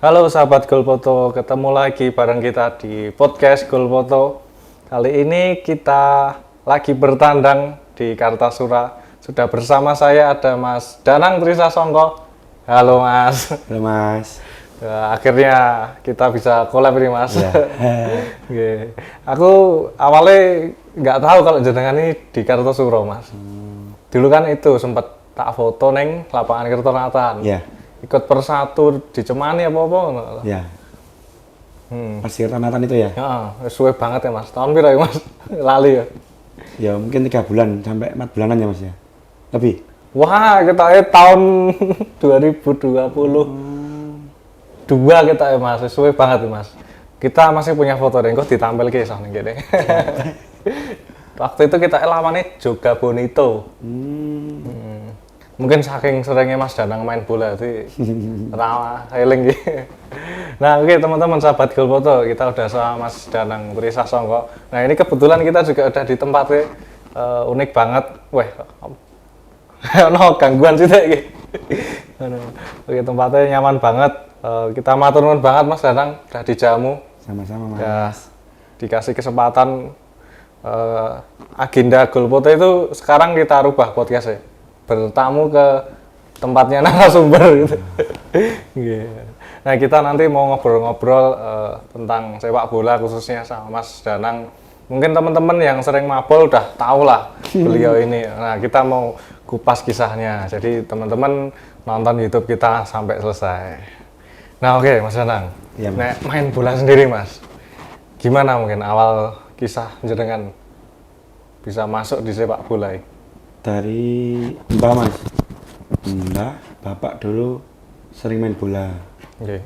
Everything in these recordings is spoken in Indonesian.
Halo sahabat Golfoto, ketemu lagi bareng kita di podcast Golfoto. Kali ini kita lagi bertandang di Kartasura. Sudah bersama saya ada Mas Danang Trisasongko. Halo Mas. Halo Mas. Ya, akhirnya kita bisa collab nih Mas. Ya. Oke. Aku awalnya nggak tahu kalau jenengan ini di Kartasura Mas. Dulu kan itu sempat tak foto neng lapangan Kertonatan. Ya. Ikut persatu dicemani apa-apa. Ya. Pas Kertonatan itu ya? Ya, suwe banget ya Mas. Tahun berapa ya Mas? Lali ya? Ya mungkin 3 bulan sampai 4 bulanan ya Mas ya? Lebih? Wah, kita tahun 2022 kita ya Mas. Suwe banget ya Mas. Kita masih punya foto deh, kok ditampil ke sana gini. Waktu itu kita lawannya Joga Bonito. Mungkin saking seringnya Mas Danang main bola itu rawa eling gitu. Nah, oke teman-teman sahabat Golfoto, kita udah sama Mas Danang Trisasongko. Nah, ini kebetulan kita juga udah di tempatnya unik banget. Weh, no gangguan sih deh. Oke, tempatnya nyaman banget. Kita matur nuwun banget Mas Danang udah dijamu. Sama-sama Mas. Ya, dikasih kesempatan agenda Golfoto itu sekarang kita rubah podcastnya. Bertamu ke tempatnya narasumber gitu. Nah, kita nanti mau ngobrol-ngobrol tentang sepak bola khususnya sama Mas Danang. Mungkin teman-teman yang sering mabol udah tahu lah beliau ini. Nah, kita mau kupas kisahnya. Jadi teman-teman nonton YouTube kita sampai selesai. Nah, oke, Mas Danang. Ya, Mas. Main bola sendiri Mas. Gimana mungkin awal kisah jenengan bisa masuk di sepak bola ini? Dari Mbah Mas. Mbah, bapak dulu sering main bola. Oke.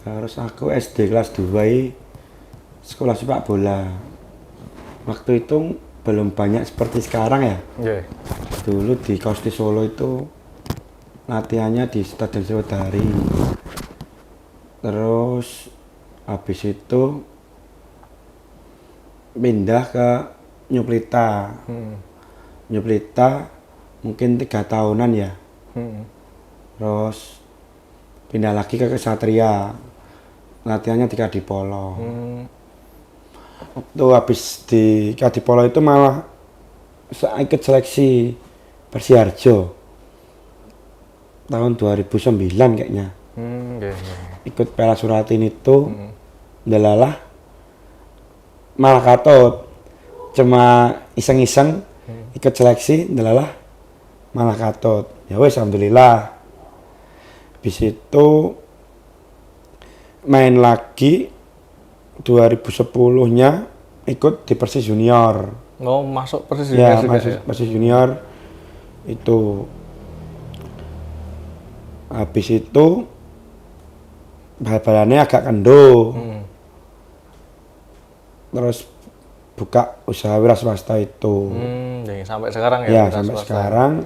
Terus aku SD kelas 2 sekolah sepak bola. Waktu itu belum banyak seperti sekarang ya. Oke. Dulu di Kosti Solo itu latihannya di Stadion Sewedari. Terus habis itu pindah ke New Pelita. New Pelita mungkin 3 tahunan ya. Terus pindah lagi ke Kesatria. Latihannya di Kadipolo. Waktu habis di Kadipolo itu malah ikut seleksi Persiharjo. Tahun 2009 kayaknya. Ikut Piala Suratin itu. Delalah malah katut. Cuma iseng-iseng ikut seleksi, delalah malah katut. Ya wes, alhamdulillah. Habis itu main lagi 2010-nya ikut di Persis Junior. Oh, masuk Persis Ya, Junior masuk Persis Junior itu. Habis itu bal-balannya agak kendo. Terus buka usaha wira swasta itu. Jadi sampai sekarang ya? Ya, sampai sekarang.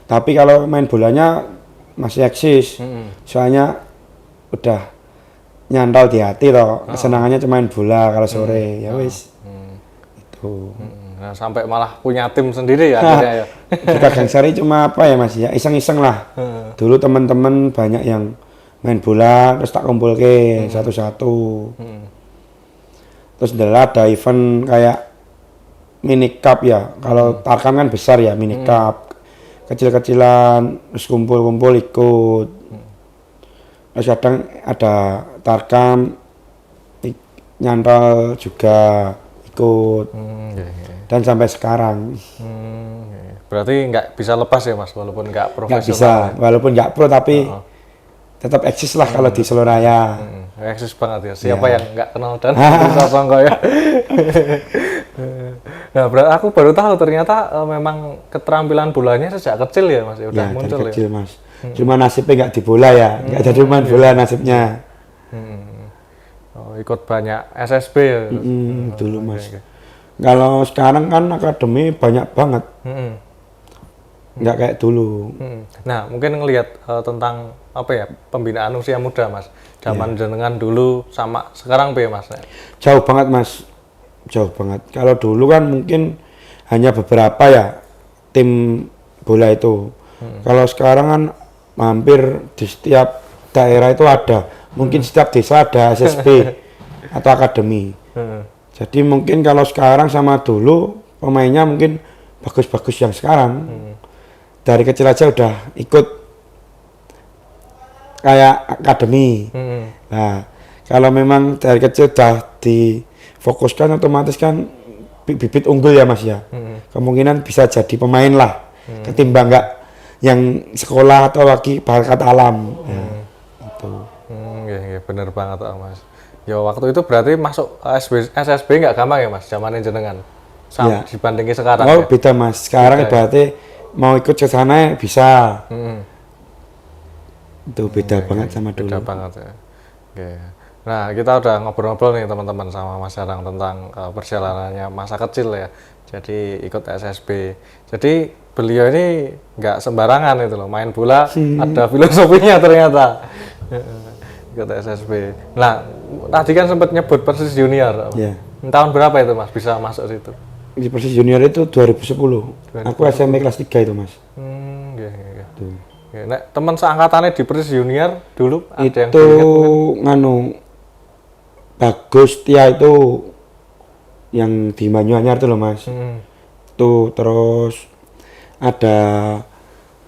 Tapi kalau main bolanya masih eksis. Soalnya udah nyantol di hati loh. Kesenangannya cuma main bola kalau sore. Ya wis. Itu. Nah, sampai malah punya tim sendiri ya akhirnya ya? Kita Gangsari cuma apa ya Mas ya, iseng-iseng lah. Dulu teman-teman banyak yang main bola, terus tak kumpul ke satu-satu. Terus ada event kayak mini cup ya. Kalau Tarkam kan besar ya, mini cup. Kecil-kecilan, terus kumpul-kumpul ikut. Terus kadang ada Tarkam nyantol juga ikut. Dan sampai sekarang. Berarti nggak bisa lepas ya Mas, walaupun nggak profesional? Nggak bisa, walaupun nggak pro tapi tetap eksis lah kalau di Solo Raya. Eksis banget ya, siapa yang nggak kenal dan Trisasongko ya. Nah, aku baru tahu ternyata memang keterampilan bolanya sejak kecil ya Mas, udah Ya, muncul dari kecil ya. Mas. Cuma nasibnya nggak di bola ya, nggak jadi main bola nasibnya. Oh, ikut banyak SSB ya. Dulu Mas. Kalau sekarang kan akademi banyak banget, nggak kayak dulu. Nah, mungkin ngelihat tentang apa ya, pembinaan usia muda Mas. Zaman jenengan dulu sama sekarang ya Mas? Jauh banget Mas, jauh banget. Kalau dulu kan mungkin hanya beberapa ya tim bola itu. Kalau sekarang kan hampir di setiap daerah itu ada. Mungkin setiap desa ada SSB atau akademi. Jadi mungkin kalau sekarang sama dulu pemainnya mungkin bagus-bagus yang sekarang. Dari kecil aja udah ikut kayak akademi. Nah, kalau memang dari kecil udah difokuskan otomatis kan bibit unggul ya Mas ya. Kemungkinan bisa jadi pemain lah. Ketimbang nggak yang sekolah atau lagi bakat alam. Itu. Iya, bener banget Mas. Ya waktu itu berarti masuk SSB nggak gampang ya Mas, zamannya jenengan Ya. dibandingin sekarang Oh ya? beda Mas, sekarang Beda, berarti mau ikut ke sana bisa. Itu beda banget sama dulu. Beda banget ya. Oke. Nah kita udah ngobrol-ngobrol nih teman-teman sama Mas Jarang tentang perjalanannya masa kecil ya. Jadi ikut SSB. Jadi beliau ini nggak sembarangan itu loh, main bola ada filosofinya ternyata. Ikut SSB. Nah tadi kan sempat nyebut Persis Junior. Ya. Tahun berapa itu Mas bisa masuk situ? Di Persis Junior itu 2010. Aku SMP kelas 3 itu Mas. Iya. Tuh. Ya, nah, teman seangkatannya di Persis Junior dulu ada yang Itu diingat mungkin? nganu Bagus Tia itu yang di Banyuanyar itu loh Mas. Tuh terus ada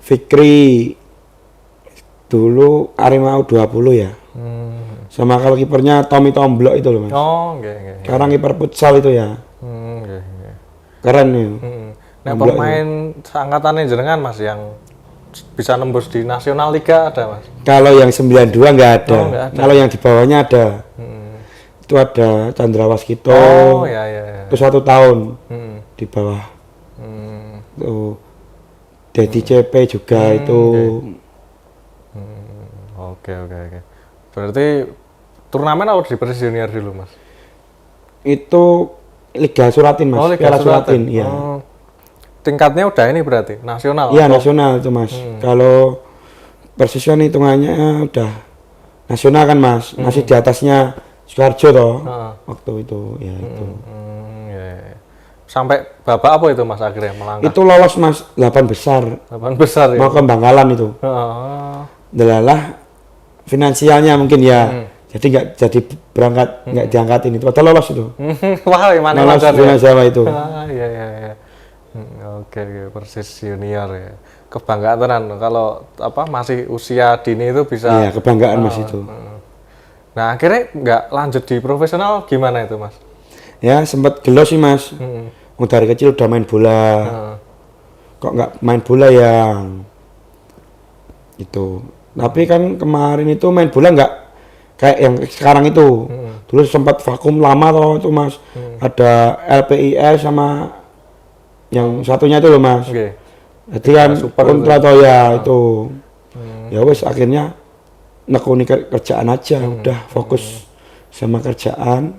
Fikri dulu Arema U20 ya. Sama kalau kipernya Tommy Tomblok itu loh Mas. Oh, oke. Sekarang kiper futsal itu ya. Oke. Keren nih. Nah, Tomblok pemain seangkatannya jenengan Mas yang bisa nembus di Nasional Liga ada Mas? Kalau yang 92 nggak ada. Oh, nggak ada. Kalau yang di bawahnya ada. Itu ada Chandra Waskito. Oh, ya. Itu 1 tahun di bawah. Tuh. Dedi CP juga itu. Oke. Berarti turnamen apa di Persis Junior dulu Mas? Itu Liga Suratin Mas. Oh, Liga Piala Suratin. Iya. Oh. Tingkatnya udah ini berarti nasional? Iya atau- nasional itu Mas. Kalau Persis kan hitungannya udah nasional kan Mas. Masih di atasnya Sukarjo toh. Waktu itu ya itu. Ya. Sampai babak apa itu Mas akhirnya melangkah? Itu lolos Mas 8 besar. 8 besar ya? Mau ke Bangkalan itu. Oh. Delalah finansialnya mungkin ya. Jadi nggak jadi berangkat nggak diangkatin itu. Padahal lolos itu. Wah, mana Lolos wajar Zona ya? Jawa itu. Iya. Oke, Persis Junior ya. Kebanggaan tenan kalau apa masih usia dini itu bisa. Iya kebanggaan Mas itu. Nah, akhirnya nggak lanjut di profesional gimana itu Mas? Ya sempat gelo sih Mas. Dari kecil udah main bola. Kok nggak main bola yang itu. Tapi kan kemarin itu main bola nggak kayak yang sekarang itu. Dulu sempat vakum lama toh itu Mas. Ada LPIS sama yang satunya itu loh Mas. Oke. Jadi kan Super kontra toh ya itu. Ya wes akhirnya nekuni kerjaan aja udah fokus sama kerjaan.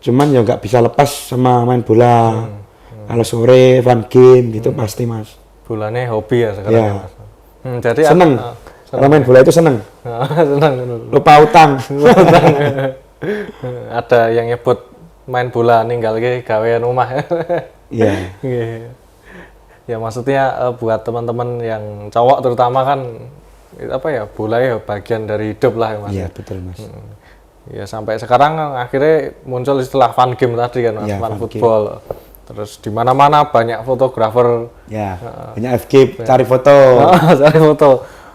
Cuman ya nggak bisa lepas sama main bola. Kalau sore fun game gitu pasti Mas. Bulannya hobi ya sekarang Ya. ya, Mas. Jadi Seneng. Kalau main bola itu seneng. seneng. Lupa utang. Ada yang nyebut main bola ninggal ke gawean rumah. Iya. Iya. Ya maksudnya buat teman-teman yang cowok terutama kan apa ya bola ya bagian dari hidup lah ya Mas. Iya betul Mas. Ya sampai sekarang sekarang muncul istilah fun game tadi kan Mas, Iya, fun fun football. Terus di mana-mana banyak fotografer Ya. Banyak FG cari foto. cari foto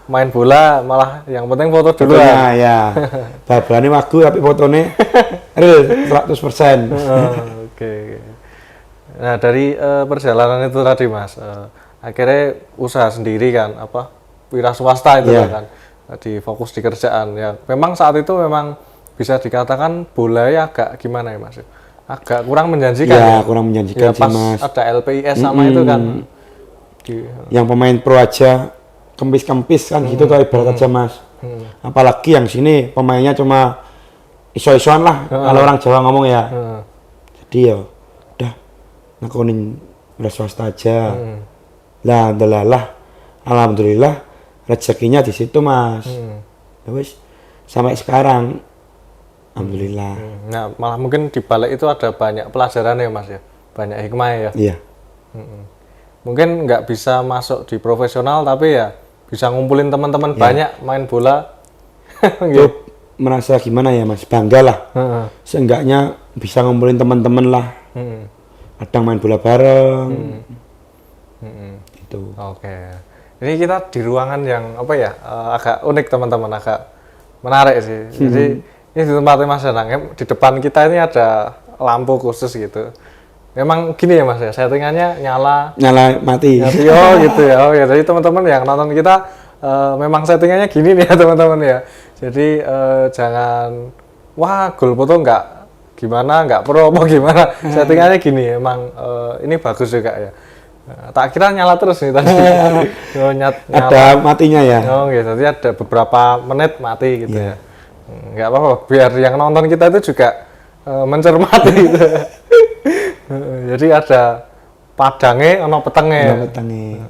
main bola malah yang penting foto dulu Fotonya ya. Bal-balane wagu tapi fotonya real 100%. Oke. Nah dari perjalanan itu tadi Mas, akhirnya usaha sendiri kan, apa wira swasta itu Iya. kan, di fokus di kerjaan ya. Memang saat itu memang bisa dikatakan bola ya agak gimana ya Mas? Agak kurang menjanjikan. Ya, kurang menjanjikan Ya, sih pas Mas. ada LPIS sama itu kan. Yang pemain pro aja kempis-kempis kan gitu tuh ibarat aja Mas. Apalagi yang sini pemainnya cuma iso-isoan lah kalau orang Jawa ngomong ya. Jadi ya udah nakonin udah swasta aja. Lah alhamdulillah rezekinya di situ Mas. Ya wis sampai sekarang alhamdulillah. Nah malah mungkin di balik itu ada banyak pelajaran ya Mas ya, banyak hikmah ya. Iya. Mungkin nggak bisa masuk di profesional tapi ya bisa ngumpulin teman-teman Ya. banyak main bola. Itu merasa gimana ya Mas, bangga lah. Heeh. Seenggaknya bisa ngumpulin teman-teman lah. Hmm. Kadang main bola bareng. Gitu. Oke. Ini kita di ruangan yang apa ya, agak unik teman-teman, agak menarik sih. Jadi ini di tempatnya Mas Danang, di depan kita ini ada lampu khusus gitu. Memang gini ya Mas ya, settingannya nyala, Nyala mati. oh gitu ya. Oh ya, jadi teman-teman yang nonton kita memang settingannya gini nih ya teman-teman ya. Jadi jangan wah gol foto nggak pro apa gimana. Settingannya gini, emang ini bagus juga ya. Tak kira nyala terus nih tadi. Oh, nyala. Ada matinya ya. Oh gitu, jadi ada beberapa menit mati gitu ya. Nggak apa-apa, biar yang nonton kita itu juga mencermati gitu. Jadi ada padangnya, ono petengnya. Ada petangnya.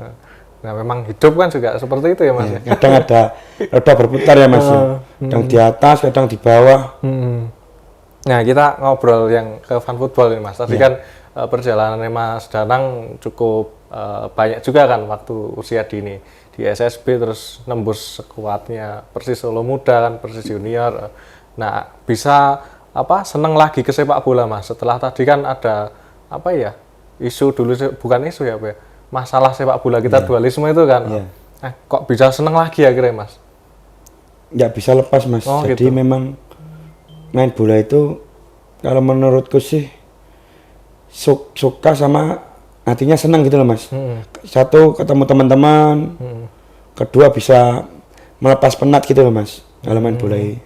Nah memang hidup kan juga seperti itu ya Mas. Ya, kadang ada roda berputar ya Mas. Ya. Kadang di atas, kadang di bawah. Nah kita ngobrol yang ke fan football ini Mas. Tadi kan perjalanannya Mas Danang cukup banyak juga kan waktu usia dini di SSB, terus nembus sekuatnya Persis Solo Muda kan, Persis Junior. Nah bisa seneng lagi ke sepak bola Mas. Setelah tadi kan ada apa ya, isu dulu, bukan isu ya, masalah sepak bola kita dualisme itu kan. Nah, kok bisa seneng lagi akhirnya Mas? Nggak bisa lepas Mas. Jadi gitu. memang main bola itu kalau menurutku sih suka sama hatinya senang gitu loh Mas. Satu, ketemu teman-teman. Kedua, bisa melepas penat gitu loh Mas kalau main bola ini.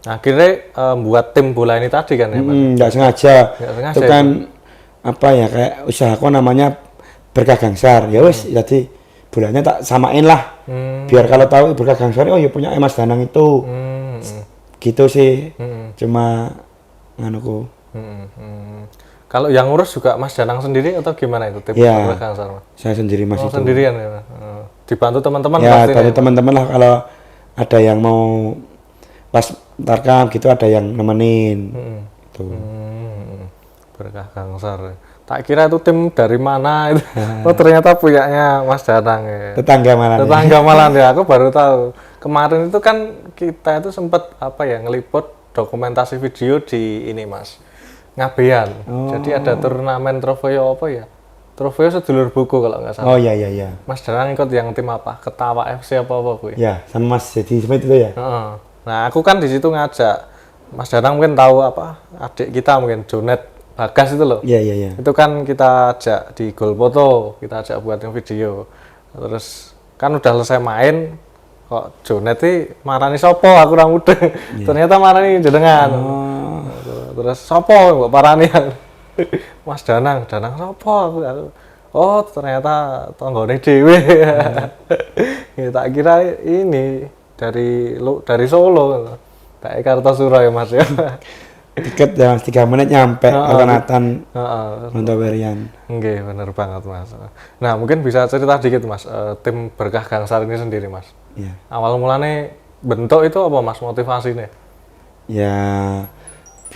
Akhirnya buat tim bola ini tadi kan ya Mas? Nggak sengaja. Nggak sengaja Itu kan apa ya, kayak usahaku namanya Berkah Gangsar. Ya wis, jadi bolanya tak samain lah. Biar kalau tahu Berkah Gangsar, oh ya punya Mas Danang itu. Gitu sih. Cuma nganuku. Kalau yang ngurus juga Mas Danang sendiri atau gimana itu tim Ya, Berkah Gangsar Mas? saya sendiri Mas itu. Sendirian ya Mas? Dibantu teman-teman Ya, pasti dari ya? teman-teman lah, kalau ada yang mau pas tarkam gitu, ada yang nemenin. Gitu. Berkah Gangsar. Tak kira itu tim dari mana itu. Oh ternyata punyanya Mas Danang ya. Tetangga malah. Tetangga malah ya, aku baru tahu. Kemarin itu kan kita itu sempat ngeliput dokumentasi video di ini Mas, Ngabean. Jadi ada turnamen Trofeo apa ya? Trofeo Sedulur Buku kalau nggak salah. Oh iya iya iya. Mas Danang ikut yang tim apa? Ketawa FC apa Bu? Ya, sama Mas jadi seperti itu ya. Heeh. Nah, aku kan di situ ngajak Mas Danang, mungkin tahu adik kita mungkin Jonet Bagas itu loh. Iya iya iya. Itu kan kita ajak di Gol Foto, kita ajak buatin video. Terus kan udah selesai main, kok Jonet ini marani sopo, aku ora mudeng. Ternyata marani jenengan. Terus sopo kok parani Mas Danang sopo aku. Oh ternyata tonggone dhewe. Ya, tak kira ini dari Solo. Tak Kartosuro ya Mas ya. Tiket ya 3 menit nyampe Altanatan Heeh. Montoberian. Nggih, bener banget Mas. Nah, mungkin bisa cerita dikit Mas, tim Berkah Gangsar ini sendiri Mas. Iya. Awal mulanya bentuk itu apa Mas motivasinya? Ya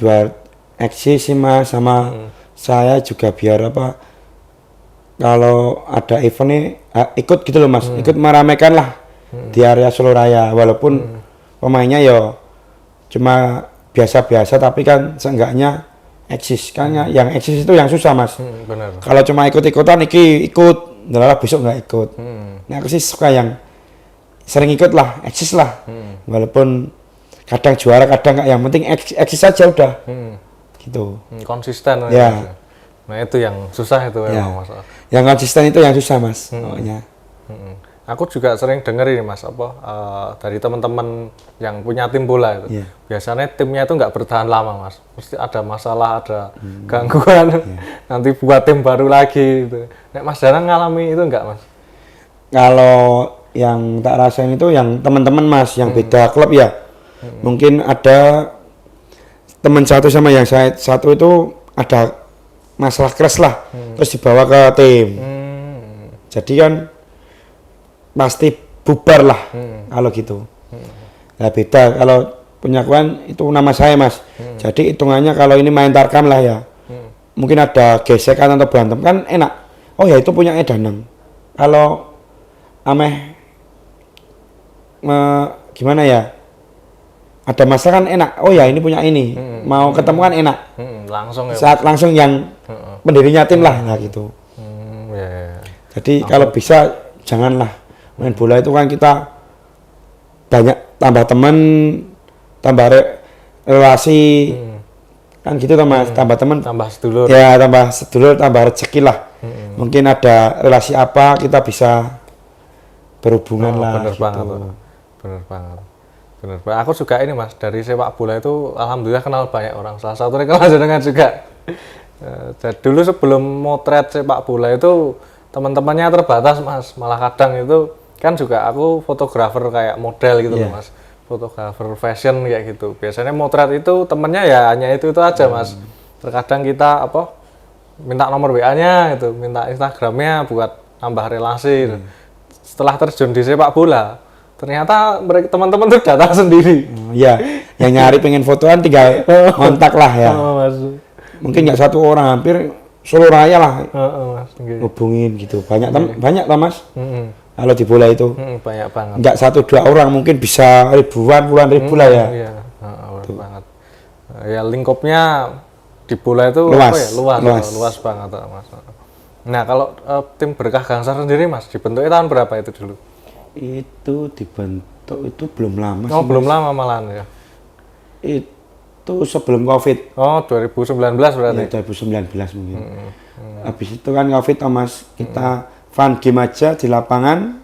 buat eksis sih Mas, sama saya juga biar kalau ada event nih ikut gitu loh Mas, ikut meramaikan lah di area Solo Raya, walaupun pemainnya ya cuma biasa-biasa, tapi kan seenggaknya eksis kan. Yang eksis itu yang susah Mas. Bener. Kalau cuma ikut-ikutan ikut, adalah besok nggak ikut. Nah aku sih suka yang sering ikut lah, eksis lah. Walaupun kadang juara, kadang nggak, yang penting eksis saja udah. Gitu. Konsisten. Ya. Nah itu yang susah itu Ya. memang Mas. Yang konsisten itu yang susah Mas. Pokoknya. Aku juga sering denger ini Mas, dari teman-teman yang punya tim bola itu. Iya. Biasanya timnya itu nggak bertahan lama Mas. Mesti ada masalah, ada gangguan. Nanti buat tim baru lagi gitu. Nek Mas Danang ngalami itu nggak Mas? Kalau yang tak rasain itu yang teman-teman Mas, yang beda klub ya. Mungkin ada teman satu sama yang saya satu itu ada masalah keras lah, terus dibawa ke tim. Jadi kan pasti bubar lah kalau gitu. Nah beda kalau punya kawan itu nama saya Mas. Jadi hitungannya kalau ini main tarkam lah ya. Mungkin ada gesekan atau berantem kan enak. Oh ya itu punya Danang. Kalau gimana ya? Ada masalah kan enak. Oh ya ini punya ini. Mau ketemu kan enak. Langsung ya. Saat langsung yang pendirinya tim lah gitu. Ya. Jadi kalau bisa janganlah main bola itu kan kita banyak tambah teman, tambah relasi. Kan gitu toh Mas, tambah teman, Tambah sedulur. ya tambah sedulur, tambah rezeki lah. Mungkin ada relasi apa kita bisa berhubungan lah. Bener gitu. banget. Bener banget. Bener banget. Aku juga ini Mas, dari sepak bola itu alhamdulillah kenal banyak orang. Salah satunya kenal jenengan juga. Jadi dulu sebelum motret sepak bola itu teman-temannya terbatas Mas. Malah kadang itu kan juga aku fotografer kayak model gitu loh Mas. Fotografer fashion kayak gitu. Biasanya motret itu temennya ya hanya itu aja Mas. Terkadang kita minta nomor WA-nya gitu, minta Instagramnya buat nambah relasi. Setelah terjun di sepak bola, ternyata mereka teman-teman tuh datang sendiri. Iya, yang nyari pengen fotoan tinggal kontak lah ya. Mas. Mungkin nggak satu orang, hampir Solo Raya lah Mas. hubungin gitu. Banyak banyak lah Mas. Kalau di bola itu Banyak banget. nggak 1-2 orang, mungkin bisa ribuan, puluhan ribu lah ya. Iya, benar banget. Ya lingkupnya di bola itu Luas, apa ya? Luas banget Mas. Nah, kalau tim Berkah Gangsar sendiri Mas, dibentuknya tahun berapa itu dulu? Itu dibentuk itu belum lama Oh, sih, belum Mas. lama malahan ya. Itu sebelum Covid. Oh, 2019 berarti. Ya, 2019 mungkin. Habis itu kan Covid Mas, kita fun game aja di lapangan,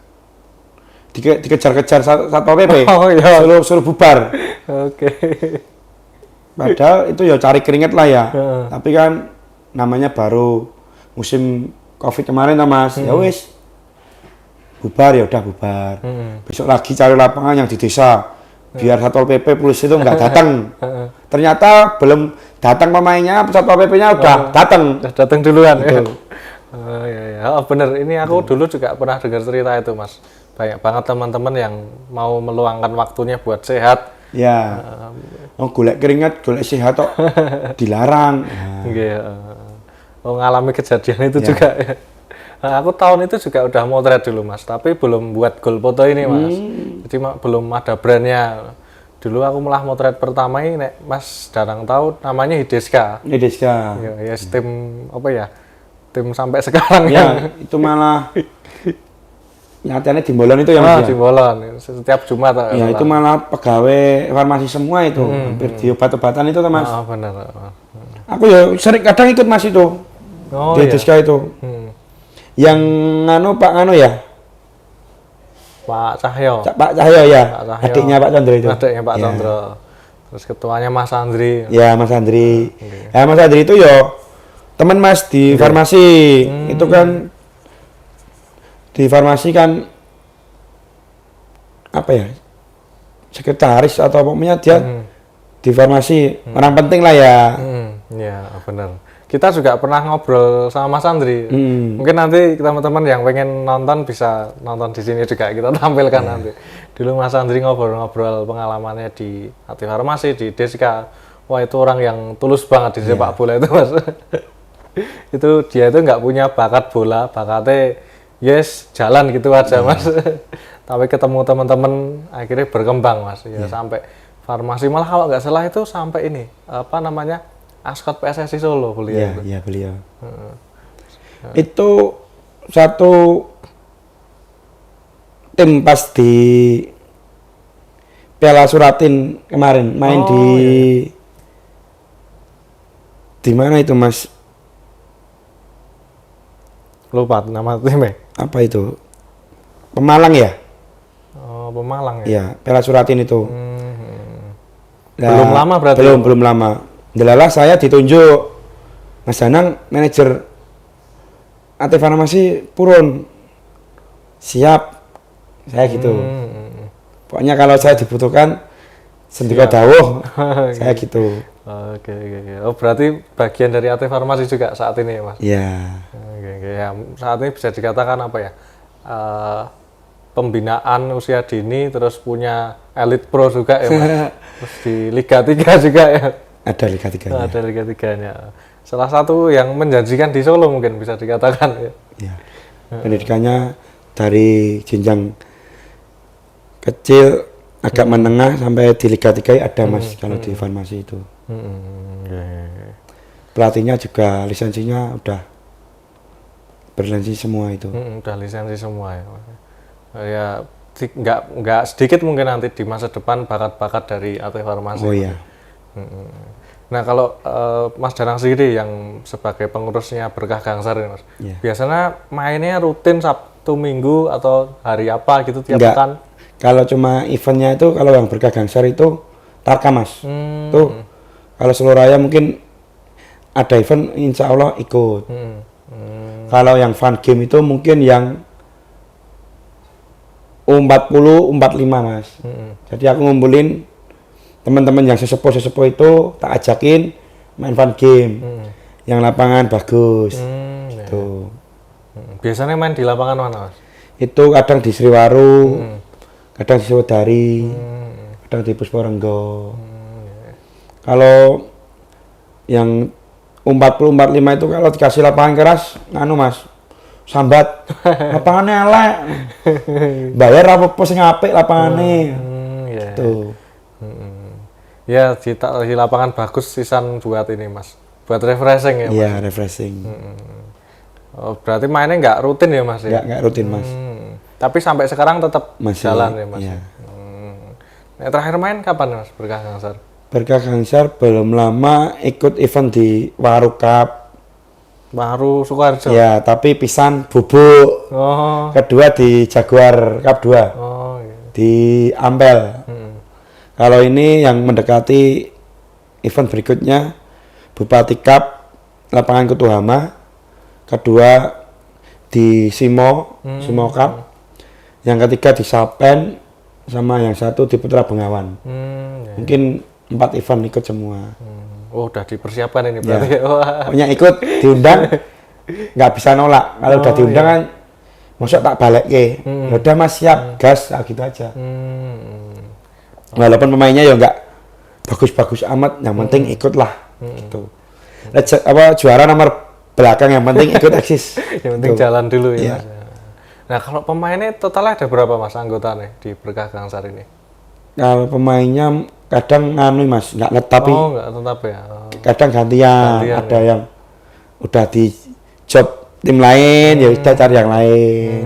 dikejar-kejar Satpol PP. Oh iya. Suruh bubar. Oke. Padahal itu ya cari keringet lah ya. Tapi kan namanya baru musim Covid kemarin Mas. Ya wis. Bubar ya udah bubar. Besok lagi cari lapangan yang di desa. Biar Satpol PP polisi itu nggak datang. Ternyata belum datang pemainnya, Satpol PP-nya udah datang. Udah datang duluan ya. Oh iya. Oh bener, ini aku dulu juga pernah dengar cerita itu Mas. Banyak banget teman-teman yang mau meluangkan waktunya buat sehat. Ya. Oh golek keringat, golek sehat kok dilarang. Iya. Oh ngalami kejadian itu juga ya. Nah, aku tahun itu juga udah motret dulu Mas, tapi belum buat goal foto ini Mas. Jadi belum ada brandnya. Dulu aku malah motret pertama ini Mas jarang tahu namanya Hideska. Hideska. Ya, tim apa ya? Tim sampai sekarang ya. Itu malah nyatanya di Bolon itu ya Mas. Di Bolon setiap Jumat. Ya itu malah pegawai farmasi semua itu. Hampir di obat-obatan itu Mas. Oh benar. Aku ya sering kadang ikut Mas itu. Oh di iya. Hideska itu. Yang Pak ya? Pak Cahyo. Pak Cahyo ya. Pak Cahyo. Adiknya Pak Chandra itu. Adiknya Pak Chandra. Terus ketuanya Mas Andri. Ya Mas Andri. Ya Mas Andri itu ya teman Mas di farmasi. Itu kan di farmasi kan apa ya? Sekretaris atau pokoknya dia di farmasi orang penting lah ya. Iya benar. Kita juga pernah ngobrol sama Mas Andri. Mungkin nanti teman-teman yang pengen nonton bisa nonton di sini juga kita tampilkan nanti. Dulu Mas Andri ngobrol-ngobrol pengalamannya di Ati Farmasi di Deska. Wah itu orang yang tulus banget di sepak bola itu Mas. Itu dia itu nggak punya bakat bola, bakatnya jalan gitu aja Mas. Tapi ketemu teman-teman akhirnya berkembang Mas. Ya sampai farmasi malah kalau nggak salah itu sampai ini apa namanya? Askot PSSI Solo beliau. Iya beliau. Itu satu tim pas di Piala Suratin kemarin main di mana itu Mas? Lupa nama timnya. Apa itu? Pemalang ya? Oh, Pemalang ya. Iya, Piala Suratin itu. Belum lama berarti. Belum lama. Delalah saya ditunjuk Mas Danang manajer AT Farmasi Purun. Siap. Saya gitu. Pokoknya kalau saya dibutuhkan sendika dawuh. Saya gitu. Oke. Oh, berarti bagian dari AT Farmasi juga saat ini ya, Mas? Iya. Oke. Ya, saat ini bisa dikatakan apa ya? Pembinaan usia dini terus punya Elite Pro juga ya, Mas. Terus di Liga 3 juga ya. Ada Liga 3-nya. Ada Liga 3-nya. Salah satu yang menjanjikan di Solo mungkin bisa dikatakan ya. Iya. Pendidikannya dari jenjang kecil agak menengah sampai di Liga 3 ada mas kalau di farmasi itu. Pelatihnya juga lisensinya udah berlisensi semua itu. Udah lisensi semua ya. Ya nggak sedikit mungkin nanti di masa depan bakat-bakat dari atlet farmasi. Oh iya. Nah kalau Mas Danang sendiri yang sebagai pengurusnya Berkah Gangsar ini Mas, Iya. biasanya mainnya rutin Sabtu Minggu atau hari apa gitu tiap Enggak. pekan? Kalau cuma eventnya itu kalau yang Berkah Gangsar itu Tarkam mas. Tuh kalau seluruh raya mungkin ada event insya Allah ikut. Kalau yang fun game itu mungkin yang U40, U45 mas. Jadi aku ngumpulin teman-teman yang sesepuh itu tak ajakin main fun game. Yang lapangan bagus. Tuh. Biasanya main di lapangan mana Mas? Itu kadang di Sriwaru, kadang di Sewedari, kadang di Pusparenggo. Kalau yang U40, U45 itu kalau dikasih lapangan keras, nganu mas, sambat, lapangannya elek, bayar apa sing apik lapangannya, tuh. Ya di lapangan bagus sisan buat ini mas, buat refreshing ya mas? Iya refreshing. Oh, berarti mainnya nggak rutin ya mas ya? Nggak rutin mas. Tapi sampai sekarang tetap Masih, jalan ya mas? iya. Nah, terakhir main kapan mas Berkah Gangsar? Berkah Gangsar belum lama ikut event di Waru Cup. Baru Sukoharjo? Ya, tapi pisan bubuk. Oh, Kedua di Jaguar Cup 2. oh iya. Di Ampel. Kalau ini yang mendekati event berikutnya Bupati Cup lapangan Kutuhama, kedua di Simo Cup, yang ketiga di Sapen, sama yang satu di Putra Bengawan. Mungkin 4 event ikut semua. Oh udah dipersiapkan ini berarti. Wah. Pokoknya ikut diundang nggak bisa nolak. Kalau udah diundang kan masuk tak balik ke. Udah mas siap gas gitu aja. Walaupun pemainnya ya nggak bagus-bagus amat, yang penting ikut lah gitu. Juara nomor belakang yang penting ikut eksis. Yang penting jalan dulu ya. Iya. Mas. Nah kalau pemainnya totalnya ada berapa mas anggotanya di Berkah Gangsar ini? Kalau pemainnya kadang nganu mas, nggak tetap, Oh nggak tetap ya. Oh. kadang gantian, ada yang udah di job tim lain, ya udah cari yang lain.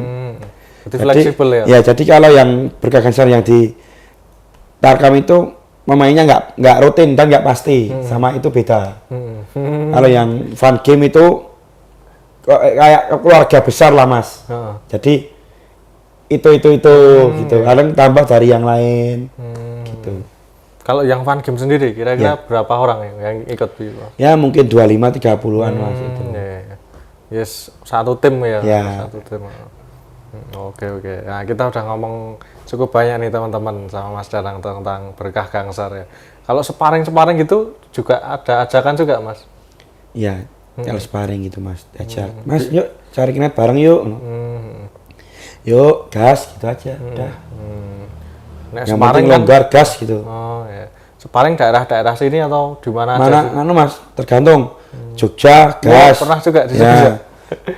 Jadi fleksibel ya. Ya jadi kalau yang Berkah Gangsar yang di Tarkam itu pemainnya nggak rutin dan nggak pasti, sama itu beda. Kalau yang fun game itu kayak keluarga besar lah mas. Jadi itu gitu. Kadang tambah dari yang lain gitu. Kalau yang fun game sendiri kira-kira berapa orang yang ikut? Ya mungkin 25-30-an mas itu. Yes, satu tim ya. Ya. Satu tim. Oke. Nah kita udah ngomong cukup banyak nih teman-teman sama Mas Danang tentang Berkah Gangsar ya. Kalau sparring gitu juga ada ajakan juga mas? Iya, kalau sparring gitu mas, diajak. Mas yuk cari kinet bareng yuk. Yuk gas gitu aja, udah. Nah, Yang penting longgar gas gitu. Oh ya. Sparring daerah-daerah sini atau di mana aja? Mana anu mas, tergantung. Jogja gas. Pernah juga di Ya. Jogja.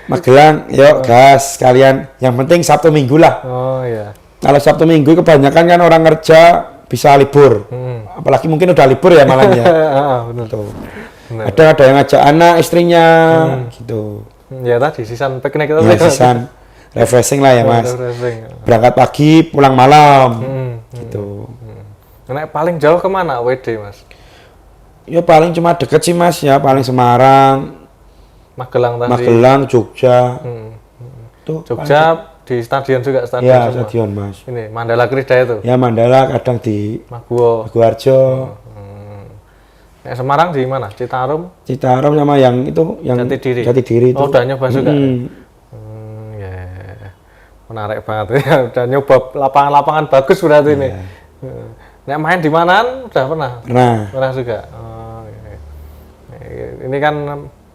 Magelang, yuk gas kalian. Yang penting Sabtu Minggu lah. Oh iya. Kalau Sabtu Minggu kebanyakan kan orang kerja bisa libur. Apalagi mungkin udah libur ya malahnya. Benar. Tuh. Ada yang ngajak anak istrinya gitu. Ya tadi sisan piknik itu. Ya sisan refreshing lah ya mas. Refreshing. Berangkat pagi pulang malam gitu. Nah, paling jauh kemana WD mas? Ya paling cuma deket sih mas ya, paling Semarang, Magelang tadi. Magelang, Jogja. Tuh, Jogja di stadion juga stadion. ya semua. stadion mas. Ini Mandala Krida itu. Ya Mandala, kadang di Maguwo. Maguwarjo, Ya, Semarang di mana? Citarum. Citarum sama yang itu yang Jatidiri. Jatidiri itu. Oh, udah nyoba juga. Ya. Menarik banget ya. Udah nyoba lapangan-lapangan bagus berarti ini. Nek main di mana? Udah pernah? Pernah juga. Oh, iya. Ini kan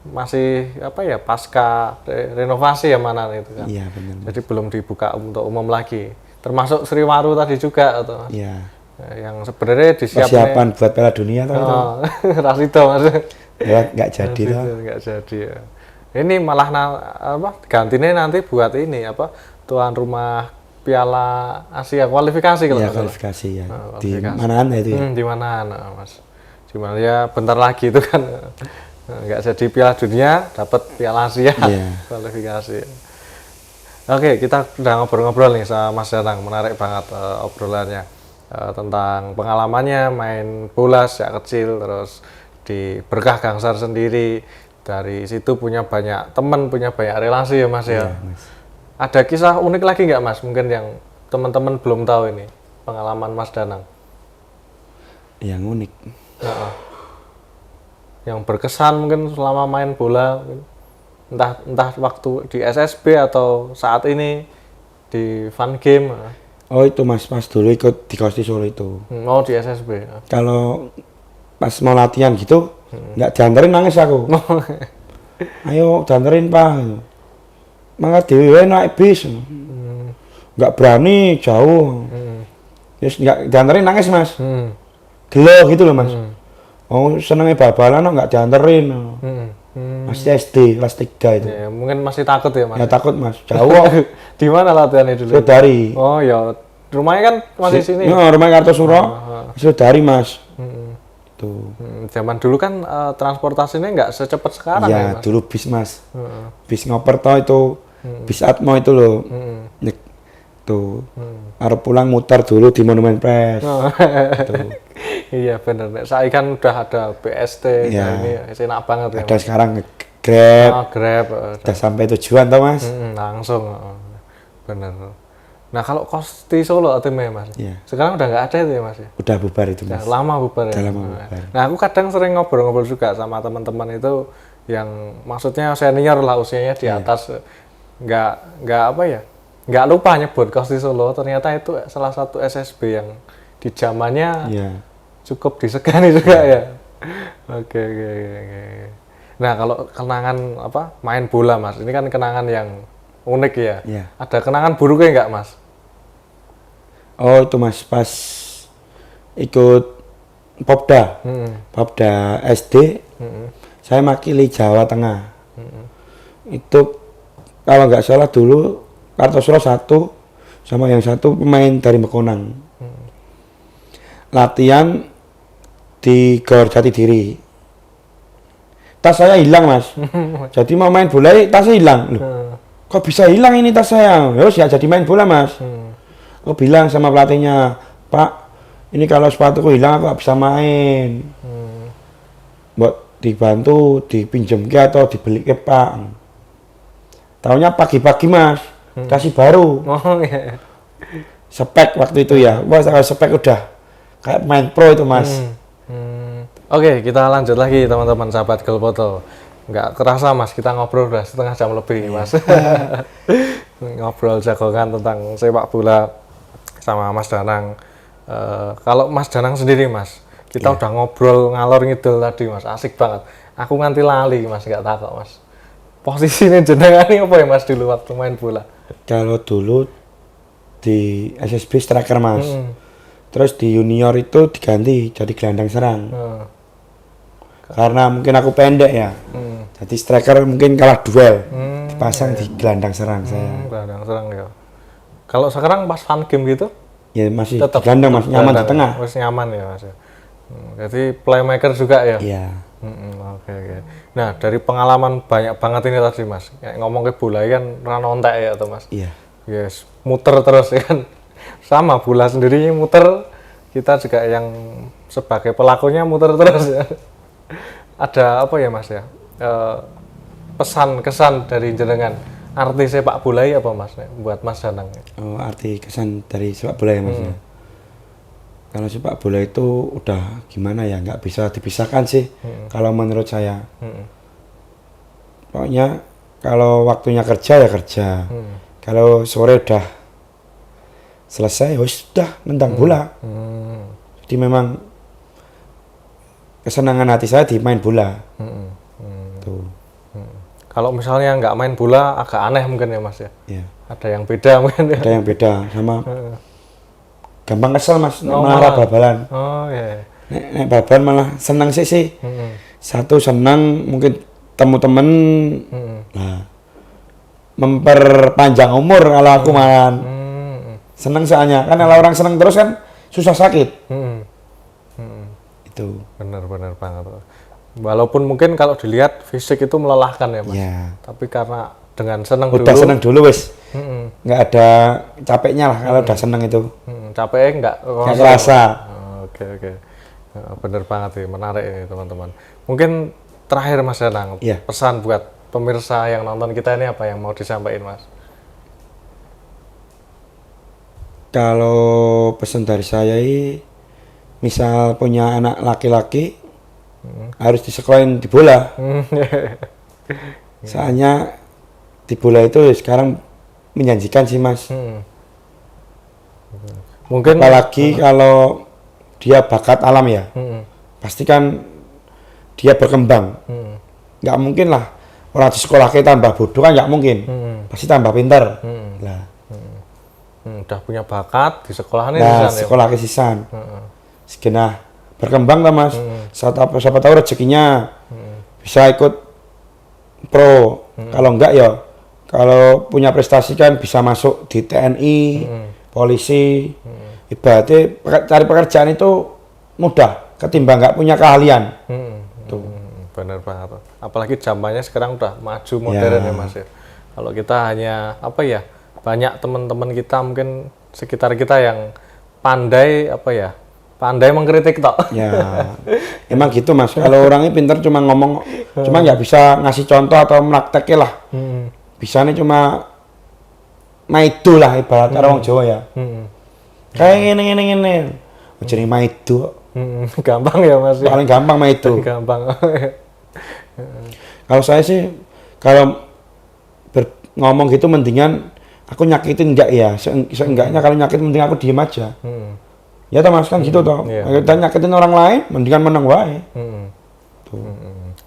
masih apa ya pasca renovasi ya mana itu kan. Iya benar. Jadi belum dibuka untuk umum lagi. Termasuk Sriwaru tadi juga atau Iya. yang sebenarnya disiapkan Persiapan buat Piala Dunia tuh itu. Rasido mas. Ya nggak jadi Rasido, lah. nggak jadi ya. Ini malah gantinya nanti buat ini tuan rumah Piala Asia kualifikasi kalau Ya nggak salah. kualifikasi ya. Di Kualifikasi. manaan ya itu ya. Di mana, Mas? Cuma ya bentar lagi itu kan nggak jadi Piala Dunia, dapat Piala Asia kualifikasi. Oke, kita udah ngobrol-ngobrol nih sama Mas Danang, menarik banget obrolannya tentang pengalamannya main bola sejak kecil, terus di Berkah Gangsar sendiri, dari situ punya banyak teman, punya banyak relasi ya Mas ya. Mas. Ada kisah unik lagi nggak Mas? Mungkin yang teman-teman belum tahu ini pengalaman Mas Danang. Yang unik. Yang berkesan mungkin selama main bola, entah waktu di SSB atau saat ini di Fun Game. Oh itu Mas, pas dulu ikut di Kosti Solo itu. Oh di SSB. Kalau pas mau latihan gitu, nggak dianterin nangis aku. Ayo dianterin Pak. Mangga dhewe naik bis. Nggak berani jauh. Terus nggak dianterin nangis Mas. Gelo gitu loh Mas. Oh senengnya bal-balan nggak dianterin. Masih SD kelas 3 itu. Ya, mungkin masih takut ya Mas. Ya takut Mas, jauh. Di mana latihannya dulu? Dari. Oh ya, rumahnya kan masih sini. Ya, rumah Kartosuro. Dari Mas. Tuh. Zaman dulu kan transportasinya nggak secepat sekarang ya, Ya, Mas. dulu bis Mas. Bis ngoper toh itu. Bis Atmo itu loh. Tuh. Harus pulang muter dulu di Monumen Pres. Iya bener. Saya kan udah ada BST, Ya. ini enak banget ya. Ada Mas. sekarang Grab. Grab. Udah sampai tujuan toh Mas. Langsung. Bener. Nah kalau Kosti Solo timnya Mas, Iya. sekarang udah nggak ada itu ya Mas ya? Udah bubar itu Udah Mas. lama bubar ya? Udah lama bubar. Nah aku kadang sering ngobrol-ngobrol juga sama teman-teman itu yang maksudnya senior lah usianya di atas, nggak lupa nyebut Kosti Solo, ternyata itu salah satu SSB yang di zamannya Iya. cukup disegani juga ya. Oke. Nah kalau kenangan main bola Mas, ini kan kenangan yang unik ya. Iya. Ada kenangan buruknya nggak Mas? Oh itu Mas pas ikut Popda. Popda SD. Saya makili Jawa Tengah. Itu kalau nggak salah dulu Kartosuro 1 sama yang satu pemain dari Mekonang. Latihan di Gor Jatidiri. Tas saya hilang Mas. Jadi mau main bola tasnya hilang. Loh, kok bisa hilang ini tas saya? Ya jadi main bola Mas. Aku bilang sama pelatihnya, Pak, ini kalau sepatuku hilang aku nggak bisa main. Buat dibantu, dipinjem ke atau dibeli ke Pak. Taunya pagi-pagi Mas, kasih baru. Oh iya. Spek waktu itu ya, wah spek udah kayak main pro itu Mas. Oke, kita lanjut lagi teman-teman sahabat Gelpoto. Nggak kerasa Mas, kita ngobrol udah setengah jam lebih Mas. Ngobrol jagongan tentang sepak bola sama Mas Danang. Kalau Mas Danang sendiri Mas, kita udah ngobrol ngalor ngidul tadi Mas, asik banget. Aku nganti lali Mas, nggak takut Mas. Posisinya jenengan ini apa ya Mas dulu waktu main bola? Kalau dulu di SSB striker Mas. Terus di junior itu diganti jadi gelandang serang. Karena mungkin aku pendek ya. Jadi striker mungkin kalah duel. Dipasang di gelandang serang saya. Gelandang serang ya. Kalau sekarang pas Fun Game gitu? Ya masih Tetap di gelandang Mas, nyaman di gelandang, tengah. Masih nyaman ya Mas. Jadi playmaker juga ya? Iya. Oke. Nah dari pengalaman banyak banget ini tadi Mas. Kayak ngomong ke bola kan ranontek ya tuh Mas. Iya. Yes, muter terus ya kan. Sama bola sendiri muter. Kita juga yang sebagai pelakunya muter terus ya. Ada apa ya Mas ya? Pesan kesan dari jenengan arti sepak bola apa Mas buat Mas Danang? Oh, arti kesan dari sepak bola ya Mas ya. Kalau sepak bola itu udah gimana ya, nggak bisa dipisahkan sih kalau menurut saya. Pokoknya kalau waktunya kerja ya kerja. Kalau sore udah selesai, sudah nendang bola. Jadi memang kesenangan hati saya di main bola. Tuh. Kalau misalnya nggak main bola agak aneh mungkin ya Mas ya. Ya. Ada yang beda mungkin ya. Ada yang beda sama gampang kesel Mas, Oh, malah bal-balan. Oh iya. Nek bal-balan malah senang sih. Satu senang mungkin temu temen Nah, memperpanjang umur kalau aku malahan. Seneng soalnya, kan kalau orang seneng terus kan susah sakit. Itu. Benar-benar banget. Walaupun mungkin kalau dilihat fisik itu melelahkan ya Mas. Ya. Tapi karena dengan seneng Udah dulu. seneng dulu wes. Nggak ada capeknya lah kalau udah seneng itu. Capeknya nggak kerasa. Oke. Bener banget sih, menarik ini teman-teman. Mungkin terakhir Mas Danang, Iya. pesan buat pemirsa yang nonton kita ini apa yang mau disampaikan Mas? Kalau pesan dari saya ini, misal punya anak laki-laki, harus disekolahin di bola. Soalnya di bola itu sekarang menjanjikan sih Mas. Mungkin Apalagi kalau dia bakat alam ya, pasti kan dia berkembang. Nggak mungkin lah orang di sekolah kita tambah bodoh kan nggak mungkin. Pasti tambah pintar. Lah, udah punya bakat di sekolahan ini nah, San, ya? sekolah kesisan. Segenah berkembang lah Mas. Siapa tahu rezekinya bisa ikut pro. Kalau enggak ya, kalau punya prestasi kan bisa masuk di TNI, polisi. Ibaratnya cari pekerjaan itu mudah ketimbang nggak punya keahlian. Tuh. Bener banget. Apalagi zamannya sekarang udah maju modern ya Mas ya. Kalau kita hanya apa ya, banyak teman-teman kita mungkin sekitar kita yang pandai pandai mengkritik tok. Ya, emang gitu Mas. Kalau orangnya pintar cuma ngomong, cuma nggak bisa ngasih contoh atau memprakteknya lah. Bisanya cuma maido lah ibarat orang Jawa ya. Kayak ngene. Jadi maido. Gampang ya Mas ya. Paling gampang maido. Gampang. Kalau saya sih kalau ngomong gitu mendingan aku nyakitin enggak ya. Seenggaknya kalau nyakitin mending aku diem aja. Ya toh Mas kan gitu toh. Iya. Kita nyakitin orang lain mendingan menang wae.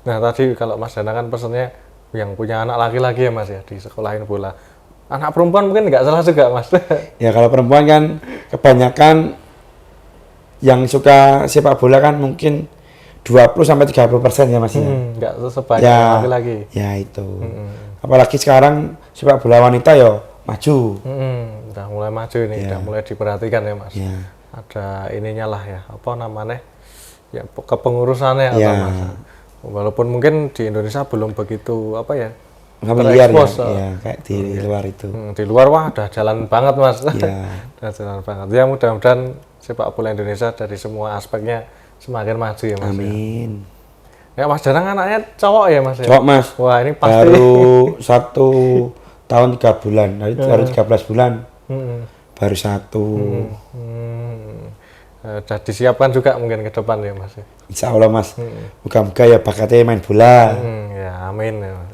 Nah tadi kalau Mas Dana kan pesannya yang punya anak laki-laki ya Mas ya, di sekolahin bola. Anak perempuan mungkin nggak salah juga Mas. Ya kalau perempuan kan kebanyakan yang suka sepak bola kan mungkin 20-30% ya Mas ya. Nggak sebanyak Ya, laki-laki. ya itu. Apalagi sekarang sepak bola wanita ya maju. Udah mulai maju ini, udah mulai diperhatikan ya Mas. Ya. Ada ininya lah ya, apa namanya? Ya kepengurusannya atau Ya. Mas. Walaupun mungkin di Indonesia belum begitu Familiar ya, terekspos, ya kayak di luar itu. di luar wah udah jalan banget Mas. Ya. Udah jalan banget. Ya mudah-mudahan sepak bola Indonesia dari semua aspeknya semakin maju ya Mas. Amin. Ya Mas Danang anaknya cowok ya Mas ya? Cowok Mas. Wah ini pasti. Baru 1 tahun 3 bulan, baru 13 bulan. Baru 1. Udah disiapkan juga mungkin ke depan ya Mas ya? Insya Allah Mas. Moga-moga ya bakatnya main bola. Ya amin ya Mas.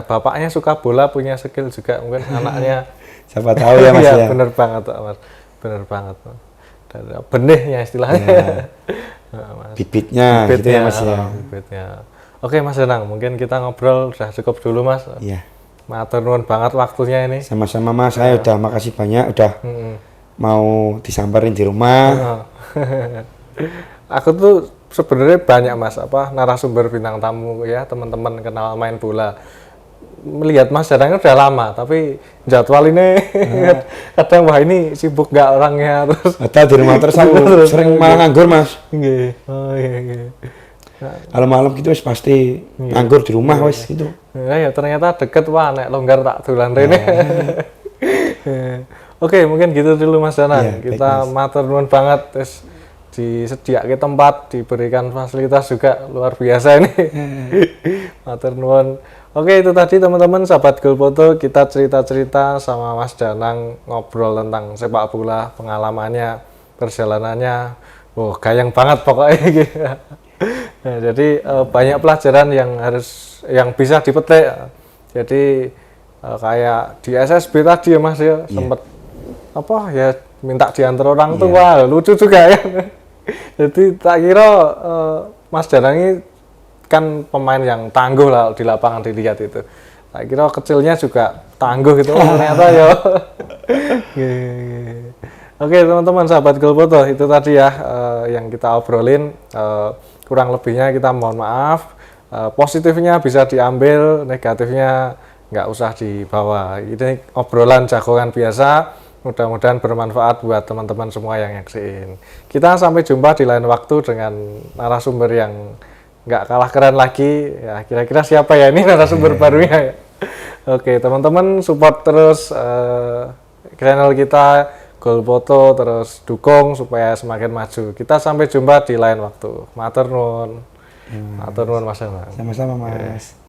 Bapaknya suka bola, punya skill juga mungkin anaknya. Siapa tahu ya Mas ya. Bener banget Mas. Bener banget. Dan benihnya istilahnya. Nah, Mas. Bibitnya gitu ya Mas ya. Bibitnya. Oke Mas Danang, mungkin kita ngobrol udah cukup dulu Mas. Iya. Matur nuwun banget waktunya ini. Sama-sama Mas, saya udah makasih banyak udah mau disamperin di rumah. Aku tuh sebenarnya banyak Mas narasumber bintang tamu ya, teman-teman kenal main bola. Melihat Mas Danang udah lama, tapi jadwal ini kadang wah ini sibuk nggak orangnya terus. Ada di rumah terus aku sering malah nganggur Mas. Nggih. Oh iya. Kalau malam gitu wis pasti nganggur di rumah wis gitu. Ya ternyata deket wah nek longgar tak dolan rene. Oke, mungkin gitu dulu Mas Danang. Ya, Kita matur nuwun banget terus disediakan tempat, diberikan fasilitas juga luar biasa ini. Matur nuwun. Oke, itu tadi teman-teman sahabat Gulfoto, kita cerita-cerita sama Mas Danang, ngobrol tentang sepak bola, pengalamannya, perjalanannya. Wah, gayeng banget pokoknya gitu. Nah, jadi banyak pelajaran yang bisa dipetik. Jadi kayak di SSB tadi ya Mas ya, sempet minta diantar orang tua, lucu juga ya. Jadi tak kira Mas Danang ini kan pemain yang tangguh lah di lapangan dilihat itu. Tak kira kecilnya juga tangguh gitu, ternyata ya. Oke teman-teman sahabat Gulfoto, itu tadi ya yang kita obrolin. Kurang lebihnya kita mohon maaf. positifnya bisa diambil, negatifnya nggak usah dibawa. Ini obrolan jagongan biasa, mudah-mudahan bermanfaat buat teman-teman semua yang nyaksiin. Kita sampai jumpa di lain waktu dengan narasumber yang nggak kalah keren lagi. Ya, kira-kira siapa ya ini narasumber barunya ya? Oke, teman-teman support terus channel kita Golfoto, terus dukung supaya semakin maju. Kita sampai jumpa di lain waktu. Matur nuwun. Matur nuwun Mas Anang. Sama-sama Mas.